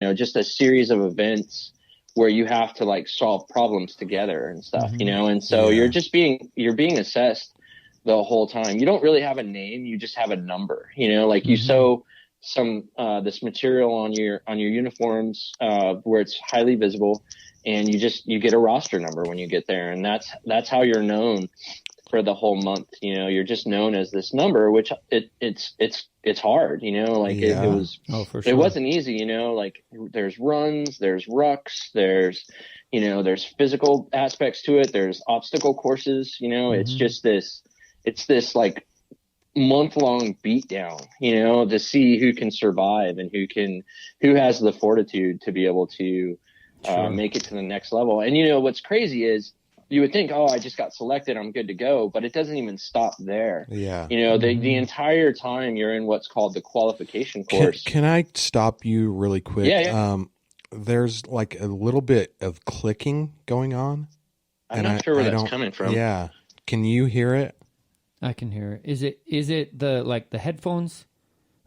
know, just a series of events where you have to like solve problems together and stuff, you know? And so you're being assessed the whole time. You don't really have a name. You just have a number, you know, like you sew this material on your uniforms, where it's highly visible, and you get a roster number when you get there. And that's how you're known for the whole month. You know, you're just known as this number, which it's hard, you know, like it was, for sure. It wasn't easy, you know, like there's runs, there's rucks, there's physical aspects to it. There's obstacle courses, you know, it's this like month-long beatdown, you know, to see who can survive and who has the fortitude to be able to make it to the next level. And, you know, what's crazy is you would think, oh, I just got selected, I'm good to go, but it doesn't even stop there. Yeah. You know, the entire time you're in what's called the qualification course. Can I stop you really quick? Yeah. There's like a little bit of clicking going on. I'm not sure where that's coming from. Yeah. Can you hear it? I can hear it. Is it the headphones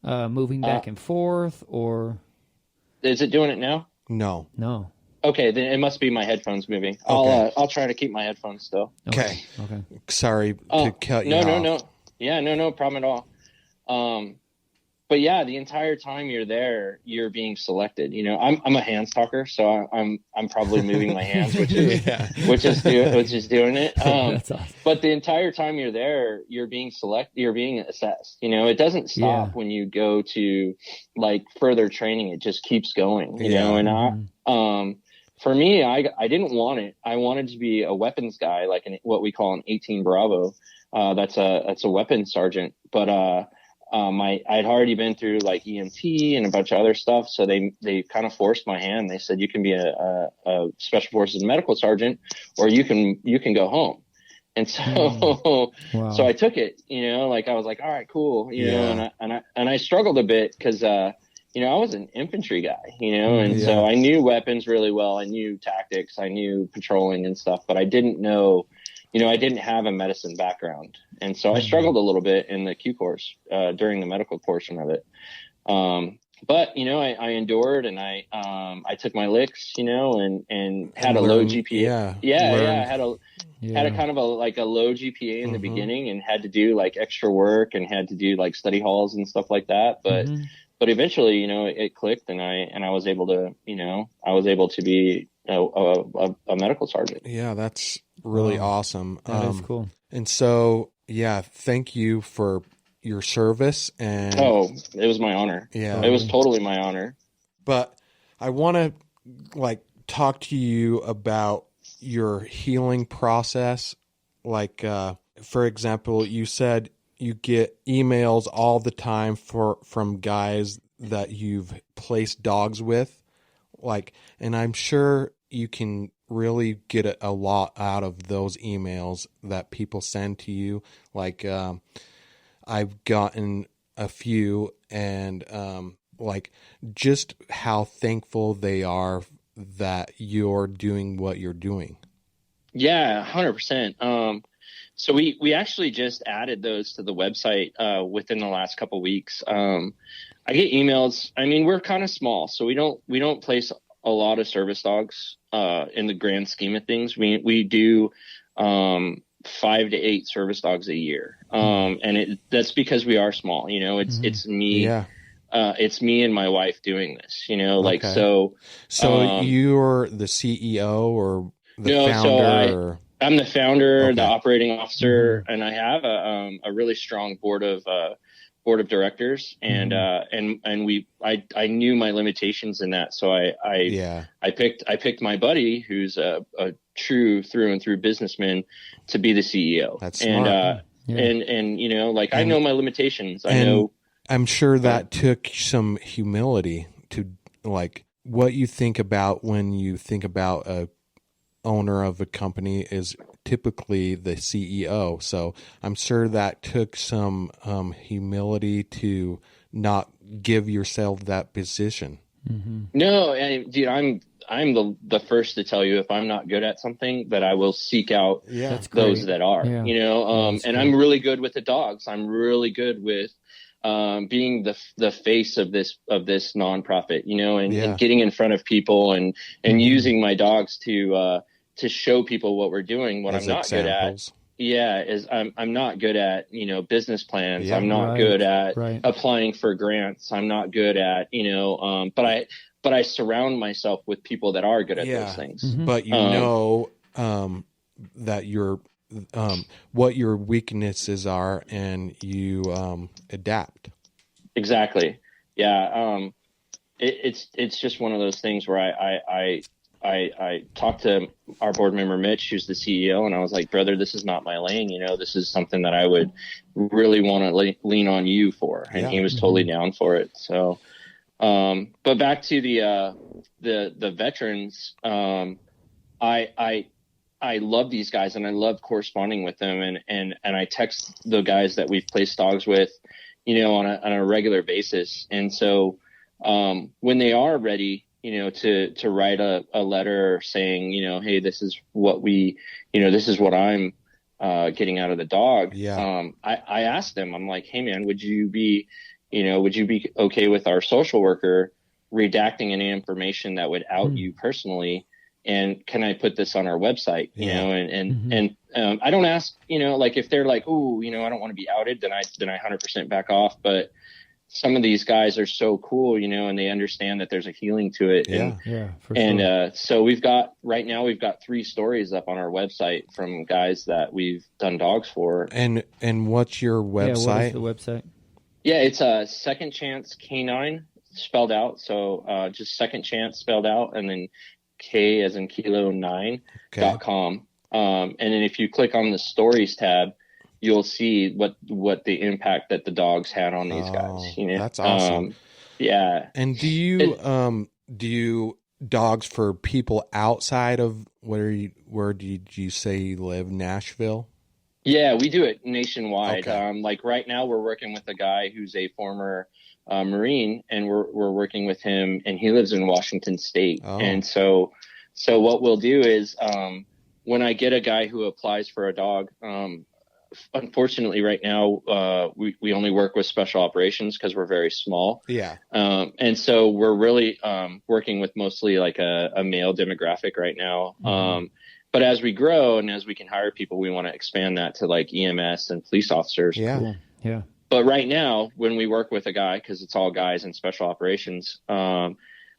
moving back and forth, or is it doing it now? No. Okay, then it must be my headphones moving. Okay. I'll try to keep my headphones still. Okay. Sorry to cut you off. No. Yeah, no problem at all. But yeah, the entire time you're there, you're being selected. You know, I'm a hands talker, so I'm probably moving my hands, which is doing it. That's awesome. But the entire time you're there, you're being you're being assessed. You know, it doesn't stop when you go to like further training. It just keeps going. You know, and for me, I didn't want it. I wanted to be a weapons guy, like what we call an 18 Bravo. That's a weapons sergeant, but I'd already been through like EMT and a bunch of other stuff. So they kind of forced my hand. They said, you can be a special forces medical sergeant, or you can go home. And so, so I took it, you know, like I was like, all right, cool. You know, and I struggled a bit because, you know, I was an infantry guy, you know, and so I knew weapons really well. I knew tactics, I knew patrolling and stuff, but I didn't know, you know, I didn't have a medicine background. And so I struggled a little bit in the Q course, during the medical portion of it. But, you know, I endured, and I took my licks, you know, and had a low GPA. I had a kind of a low GPA in the beginning, and had to do like extra work and had to do like study halls and stuff like that. But eventually, you know, it clicked, and I was able to, you know, be a medical sergeant. Yeah, that's really awesome. That is cool. And so, yeah, thank you for your service. And it was my honor. Yeah, it was totally my honor. But I want to like talk to you about your healing process. Like, for example, you said you get emails all the time from guys that you've placed dogs with, like, and I'm sure you can really get a lot out of those emails that people send to you. Like, I've gotten a few, and like just how thankful they are that you're doing what you're doing. Yeah, 100%. So we actually just added those to the website within the last couple of weeks. I get emails. I mean, we're kind of small, so we don't place a lot of service dogs in the grand scheme of things. We do 5 to 8 service dogs a year, and that's because we are small. You know, it's me. Yeah. It's me and my wife doing this. You know, like so. So you're the CEO or the founder? I'm the founder, the operating officer, and I have a really strong board of directors, and I knew my limitations in that, so I picked my buddy, who's a true through and through businessman, to be the CEO. That's smart. And you know, like, I know my limitations. I know. I'm sure that took some humility to, like, what you think about when you think about a owner of a company is typically the CEO. So I'm sure that took some humility to not give yourself that position. No, dude, I'm the first to tell you, if I'm not good at something, that I will seek out those that are. You know, and I'm really good with the dogs. I'm really good with being the face of this nonprofit, and getting in front of people and using my dogs to show people what we're doing. What As I'm not examples. good at, is I'm not good at, business plans. Yeah. I'm not Right, good at right. applying for grants. I'm not good at, but I surround myself with people that are good at those things. But that your what your weaknesses are, and you adapt. Exactly. Yeah. It's just one of those things where I talked to our board member, Mitch, who's the CEO, and I was like, brother, this is not my lane. This is something that I would really want to lean on you for. And he was totally down for it. So, but back to the veterans, I love these guys and I love corresponding with them. And I text the guys that we've placed dogs with, on a regular basis. And so, when they are ready, to write a letter saying, hey, this is what this is what I'm getting out of the dog. Yeah. I asked them, I'm like, hey man, would you be okay with our social worker redacting any information that would out you personally? And can I put this on our website? And I don't ask, like if they're like, oh, I don't want to be outed, then I 100% back off. But some of these guys are so cool, and they understand that there's a healing to it. For sure. So we've got 3 stories up on our website from guys that we've done dogs for. And what's your website? Yeah, what is the website? Yeah, it's a Second Chance Canine spelled out. So just Second Chance spelled out, and then K as in kilo 9.com. And then if you click on the stories tab, you'll see what the impact that the dogs had on these guys. That's awesome. Yeah. And do you dogs for people outside of where did you say you live? Nashville? Yeah, we do it nationwide. Okay. Like right now we're working with a guy who's a former Marine, and we're working with him, and he lives in Washington State. Oh. And so what we'll do is when I get a guy who applies for a dog, unfortunately right now we only work with special operations because we're very small. Yeah. And so we're really working with mostly like a male demographic right now. But as we grow and as we can hire people, we want to expand that to like EMS and police officers. Yeah. Cool. Yeah. But right now, when we work with a guy, because it's all guys in special operations,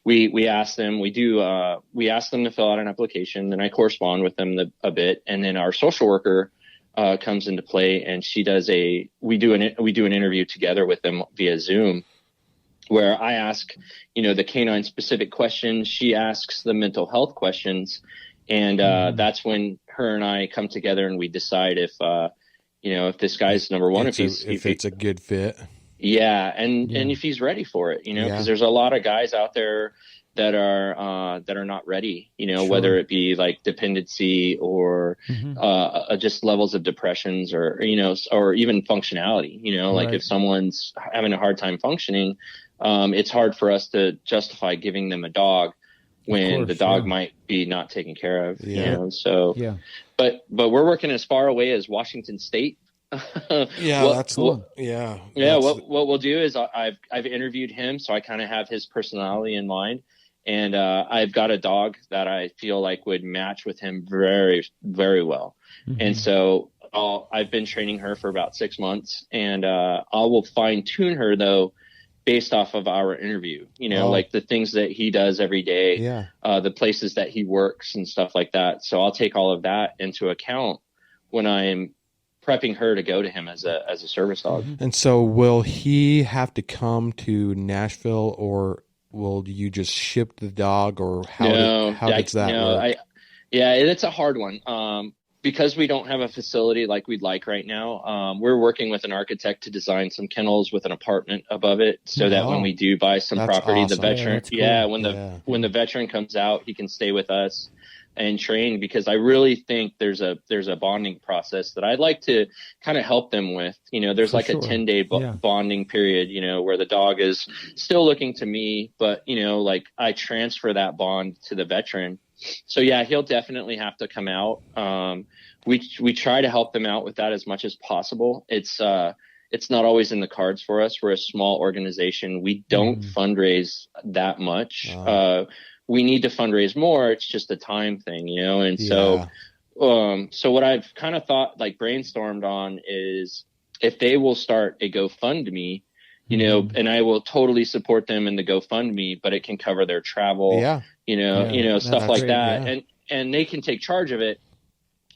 we ask them, we ask them to fill out an application, then I correspond with them a bit, and then our social worker comes into play, and we do an interview together with them via Zoom, where I ask, the canine specific questions, she asks the mental health questions, and that's when her and I come together and we decide if this guy's number one, if it's a good fit. Yeah. And if he's ready for it, because there's a lot of guys out there that are not ready, Sure. whether it be like dependency or just levels of depressions or even functionality, like Right. if someone's having a hard time functioning, it's hard for us to justify giving them a dog when the dog might be not taken care of, so, but we're working as far away as Washington State. That's cool. What we'll do is I've interviewed him, so I kind of have his personality in mind, and I've got a dog that I feel like would match with him very, very well. And so I've been training her for about 6 months, and I will fine tune her though based off of our interview, like the things that he does every day, the places that he works and stuff like that. So I'll take all of that into account when I'm prepping her to go to him as a service dog. And so will he have to come to Nashville, or will you just ship the dog, or how does that work? It's a hard one. Because we don't have a facility like we'd like right now, we're working with an architect to design some kennels with an apartment above it, so that when we do buy some property, awesome. the veteran, cool. when the veteran comes out, he can stay with us and train, because I really think there's a bonding process that I'd like to kind of help them with. There's like a 10-day bonding period, where the dog is still looking to me, but like I transfer that bond to the veteran. So he'll definitely have to come out. We try to help them out with that as much as possible. It's it's not always in the cards for us. We're a small organization. We don't fundraise that much. We need to fundraise more. It's just a time thing, you know? And so what I've kind of thought, like brainstormed on, is if they will start a GoFundMe, you know, and I will totally support them in the GoFundMe, but it can cover their travel, you know, stuff like that. And they can take charge of it.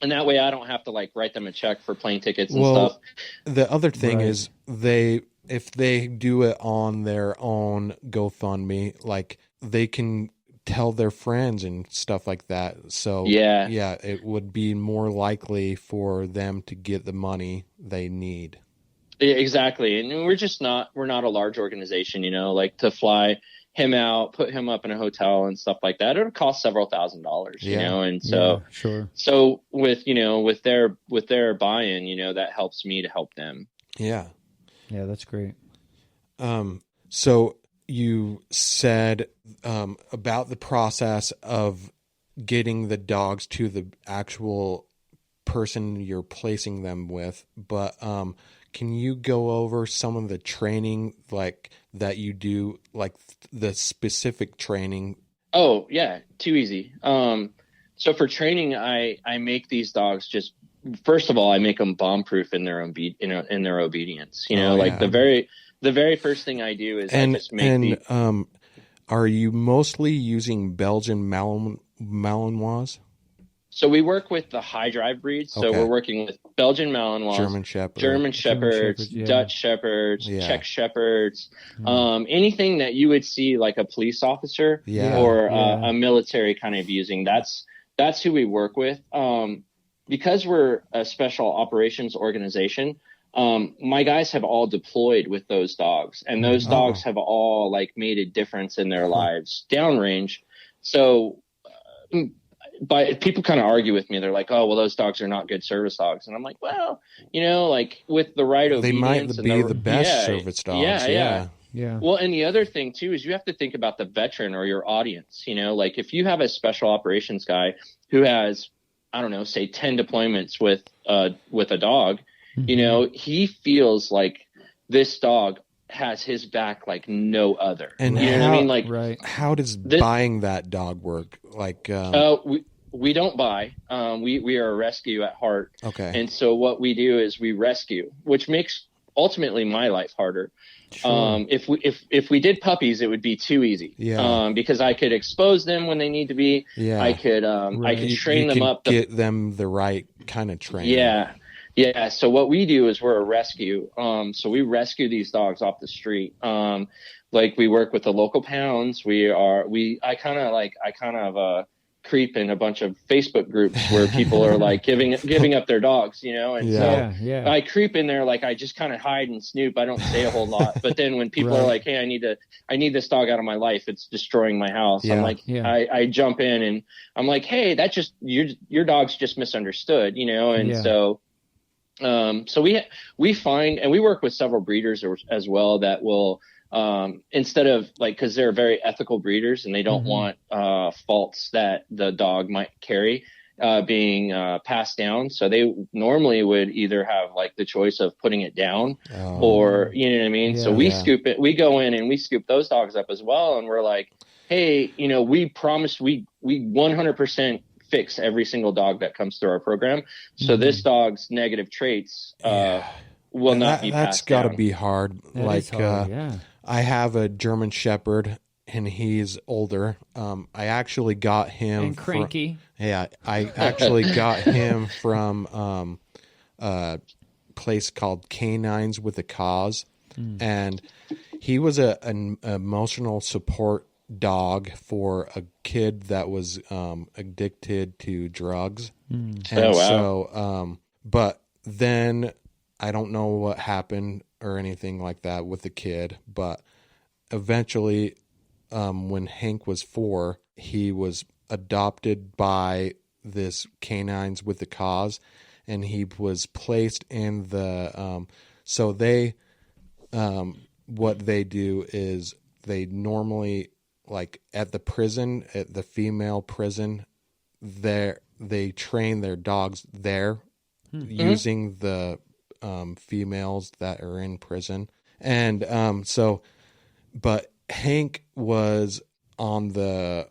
And that way I don't have to like write them a check for plane tickets and stuff. The other thing is if they do it on their own GoFundMe, like they can tell their friends and stuff like that. So it would be more likely for them to get the money they need. Exactly. And we're not a large organization, you know, like to fly him out, put him up in a hotel and stuff like that. It would cost several $1,000s, you know? And so, so with their buy-in, you know, that helps me to help them. Yeah. Yeah. That's great. So you said, about the process of getting the dogs to the actual person you're placing them with, but, can you go over some of the training like that you do, like the specific training? Oh yeah, too easy. So for training, I make these dogs just, first of all, I make them bomb proof in their in their obedience. You know, the very first thing I do is I just make are you mostly using Belgian Malinois? So we work with the high drive breeds. So we're working with Belgian Malinois, German Shepherds, Dutch Shepherds, Czech Shepherds, anything that you would see like a police officer or a military kind of using. That's who we work with. Because we're a special operations organization, my guys have all deployed with those dogs, and those dogs have all like made a difference in their lives downrange. So, but people kind of argue with me. They're like, "Oh, well, those dogs are not good service dogs," and I'm like, "Well, you know, like with the right obedience, they might be the best service dogs." Yeah. Well, and the other thing too is you have to think about the veteran or your audience. You know, like if you have a special operations guy who has, I don't know, say 10 deployments with a dog, you know, he feels like this dog has his back like no other. And you know what I mean? Like, how does buying that dog work? Like, we don't buy. We are a rescue at heart. Okay. And so what we do is we rescue, which makes ultimately my life harder. Sure. If we did puppies, it would be too easy. Yeah. Because I could expose them when they need to be. Yeah. I could train them up. Get them the right kind of training. Yeah. Yeah. So what we do is we're a rescue. So we rescue these dogs off the street. Like we work with the local pounds. I kind of creep in a bunch of Facebook groups where people are like giving up their dogs, you know? And I creep in there. Like I just kind of hide and snoop. I don't say a whole lot, but then when people are like, "Hey, I need this dog out of my life. It's destroying my house." I'm like, I jump in and I'm like, "Hey, that just, your dog's just misunderstood," you know? And so we find, and we work with several breeders as well that will, instead of like, cause they're very ethical breeders and they don't want, faults that the dog might carry, being, passed down. So they normally would either have like the choice of putting it down or, you know what I mean? So we scoop it, we go in and we scoop those dogs up as well. And we're like, "Hey, you know, we promised we 100% fix every single dog that comes through our program. So this dog's negative traits, will not be passed down." That's gotta be hard. I have a German Shepherd and he's older. I actually got him and cranky. I actually got him from a place called Canines with a Cause, and he was an emotional support dog for a kid that was addicted to drugs. And so but then I don't know what happened or anything like that with the kid, but eventually when Hank was 4, he was adopted by this Canines with a Cause, and he was placed in the so they what they do is they normally, like at the prison, at the female prison, they train their dogs there using the females that are in prison. And but Hank was on the